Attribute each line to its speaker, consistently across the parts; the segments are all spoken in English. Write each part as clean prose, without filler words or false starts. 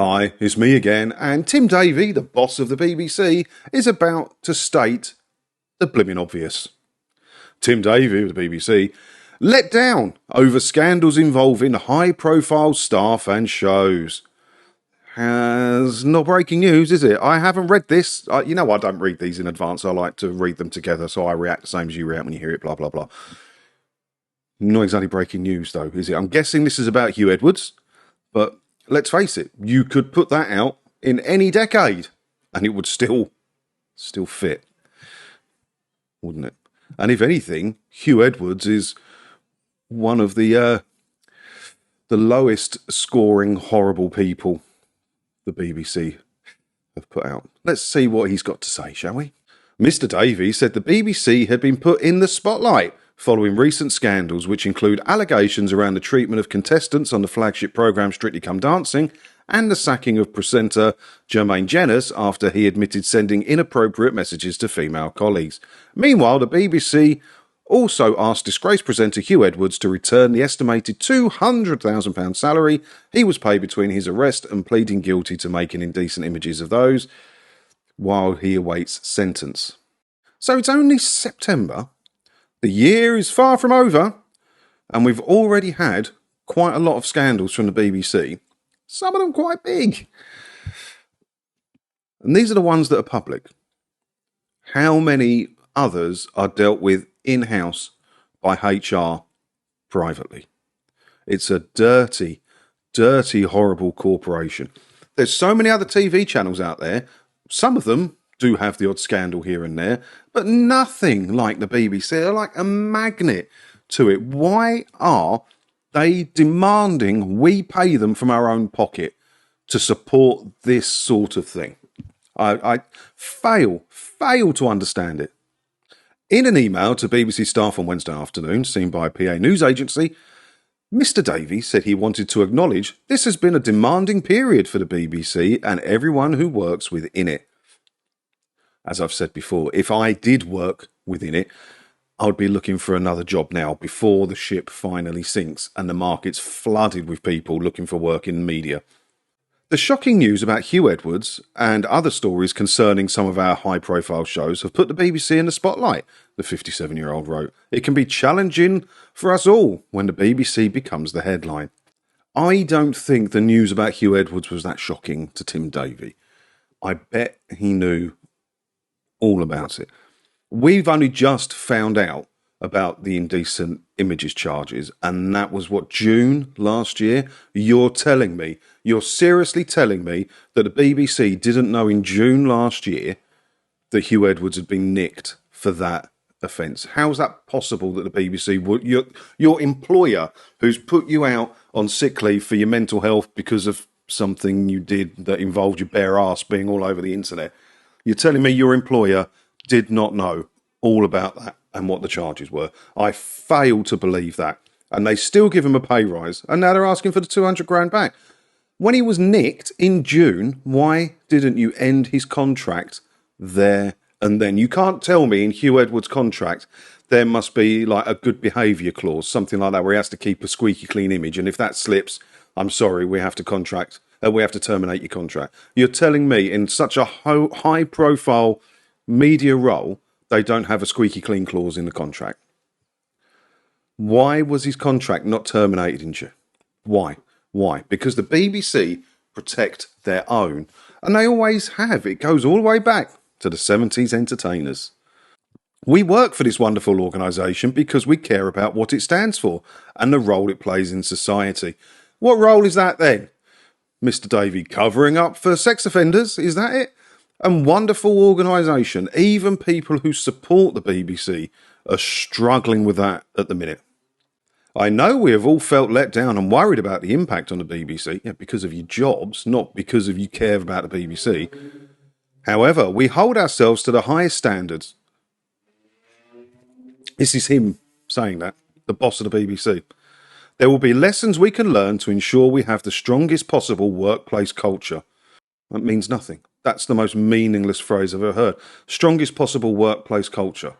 Speaker 1: Hi, it's me again, and Tim Davy, the boss of the BBC, is about to state the blimmin' obvious. Tim Davy of the BBC let down over scandals involving high-profile staff and shows. Has not breaking news, is it? I haven't read this. I don't read these in advance. I like to read them together, so I react the same as you react when you hear it, blah, blah, blah. Not exactly breaking news, though, is it? I'm guessing this is about Huw Edwards, but let's face it, you could put that out in any decade and it would still fit, wouldn't it? And if anything, Huw Edwards is one of the lowest scoring horrible people the BBC have put out. Let's see what he's got to say, shall we? Mr. Davy said the BBC had been put in the spotlight following recent scandals which include allegations around the treatment of contestants on the flagship programme Strictly Come Dancing and the sacking of presenter Jermaine Jenas after he admitted sending inappropriate messages to female colleagues. Meanwhile, the BBC also asked disgraced presenter Huw Edwards to return the estimated £200,000 salary he was paid between his arrest and pleading guilty to making indecent images of those while he awaits sentence. So it's only September. The year is far from over, and we've already had quite a lot of scandals from the BBC, some of them quite big. And these are the ones that are public. How many others are dealt with in-house by HR privately? It's a dirty, dirty, horrible corporation. There's so many other TV channels out there. Some of them do have the odd scandal here and there, but nothing like the BBC. They're like a magnet to it. Why are they demanding we pay them from our own pocket to support this sort of thing? I fail to understand it. In an email to BBC staff on Wednesday afternoon, seen by a PA news agency, Mr. Davy said he wanted to acknowledge this has been a demanding period for the BBC and everyone who works within it. As I've said before, if I did work within it, I would be looking for another job now before the ship finally sinks and the market's flooded with people looking for work in media. The shocking news about Huw Edwards and other stories concerning some of our high-profile shows have put the BBC in the spotlight, the 57-year-old wrote. It can be challenging for us all when the BBC becomes the headline. I don't think the news about Huw Edwards was that shocking to Tim Davy. I bet he knew all about it. We've only just found out about the indecent images charges, and that was June last year. You're seriously telling me that the BBC didn't know in June last year that Huw Edwards had been nicked for that offence? How is that possible that the BBC would, your employer who's put you out on sick leave for your mental health because of something you did that involved your bare ass being all over the internet, you're telling me your employer did not know all about that and what the charges were? I fail to believe that. And they still give him a pay rise, and now they're asking for the 200 grand back. When he was nicked in June, why didn't you end his contract there and then? You can't tell me in Huw Edwards' contract there must be like a good behaviour clause, something like that, where he has to keep a squeaky clean image, and if that slips, I'm sorry, we have to terminate your contract. You're telling me in such a high-profile media role, they don't have a squeaky clean clause in the contract. Why was his contract not terminated in June? Why? Because the BBC protect their own, and they always have. It goes all the way back to the 70s entertainers. We work for this wonderful organisation because we care about what it stands for and the role it plays in society. What role is that then? Mr. Davy covering up for sex offenders, is that it? A wonderful organisation. Even people who support the BBC are struggling with that at the minute. I know we have all felt let down and worried about the impact on the BBC, because of your jobs, not because of you care about the BBC. However, we hold ourselves to the highest standards. This is him saying that, the boss of the BBC. There will be lessons we can learn to ensure we have the strongest possible workplace culture. That means nothing. That's the most meaningless phrase I've ever heard. Strongest possible workplace culture.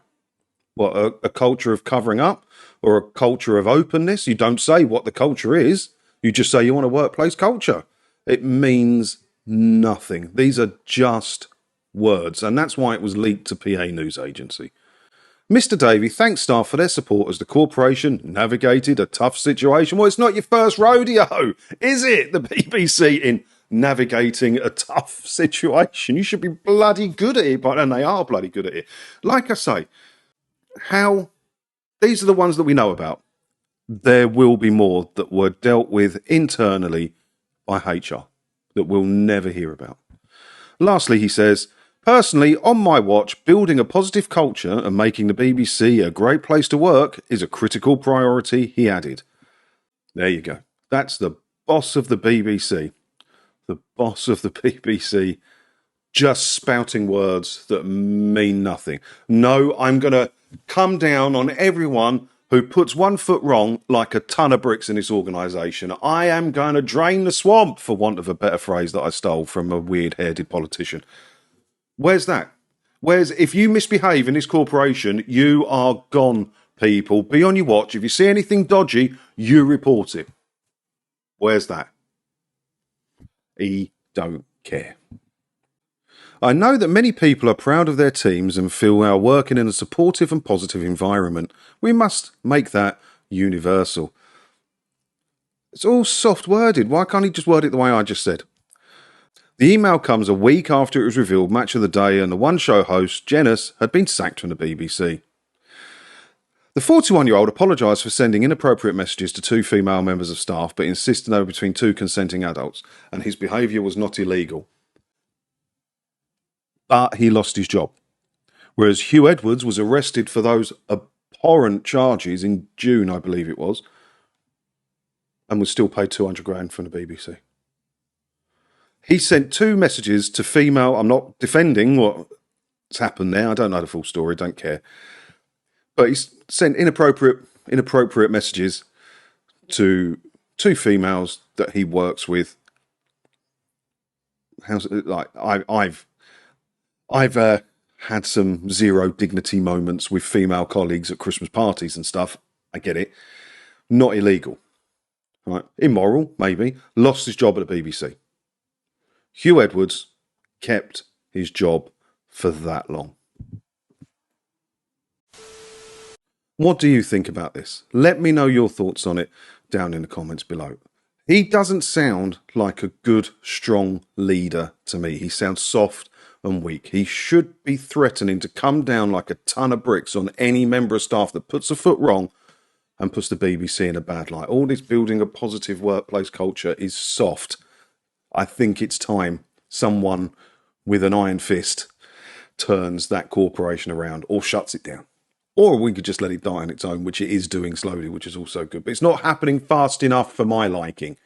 Speaker 1: What, a culture of covering up or a culture of openness? You don't say what the culture is. You just say you want a workplace culture. It means nothing. These are just words, and that's why it was leaked to PA News Agency. Mr. Davy thanks staff for their support as the corporation navigated a tough situation. Well, it's not your first rodeo, is it? The BBC in navigating a tough situation. You should be bloody good at it, and they are bloody good at it. Like I say, these are the ones that we know about. There will be more that were dealt with internally by HR that we'll never hear about. Lastly, he says, personally, on my watch, building a positive culture and making the BBC a great place to work is a critical priority, he added. There you go. That's the boss of the BBC. The boss of the BBC just spouting words that mean nothing. No, I'm going to come down on everyone who puts one foot wrong like a ton of bricks in this organisation. I am going to drain the swamp, for want of a better phrase that I stole from a weird-haired politician. Where's that? If you misbehave in this corporation, you are gone, people. Be on your watch. If you see anything dodgy, you report it. Where's that? He don't care. I know that many people are proud of their teams and feel we are working in a supportive and positive environment. We must make that universal. It's all soft-worded. Why can't he just word it the way I just said? The email comes a week after it was revealed Match of the Day and the one-show host, Janice, had been sacked from the BBC. The 41-year-old apologised for sending inappropriate messages to 2 female members of staff but insisted they were between 2 consenting adults, and his behaviour was not illegal. But he lost his job. Whereas Huw Edwards was arrested for those abhorrent charges in June, I believe it was, and was still paid $200,000 from the BBC. He sent 2 messages to female. I'm not defending what's happened there. I don't know the full story. Don't care. But he sent inappropriate messages to 2 females that he works with. How's it like? I've had some zero dignity moments with female colleagues at Christmas parties and stuff. I get it. Not illegal. Right? Immoral, maybe. Lost his job at the BBC. Huw Edwards kept his job for that long. What do you think about this? Let me know your thoughts on it down in the comments below. He doesn't sound like a good, strong leader to me. He sounds soft and weak. He should be threatening to come down like a ton of bricks on any member of staff that puts a foot wrong and puts the BBC in a bad light. All this building a positive workplace culture is soft. I think it's time someone with an iron fist turns that corporation around or shuts it down. Or we could just let it die on its own, which it is doing slowly, which is also good. But it's not happening fast enough for my liking.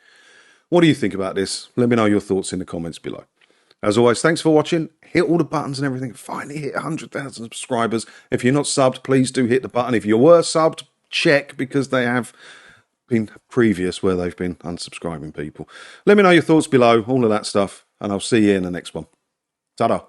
Speaker 1: What do you think about this? Let me know your thoughts in the comments below. As always, thanks for watching. Hit all the buttons and everything. Finally hit 100,000 subscribers. If you're not subbed, please do hit the button. If you were subbed, check, because they have been previous where they've been unsubscribing people. Let me know your thoughts below, all of that stuff, and I'll see you in the next one. Ta-da.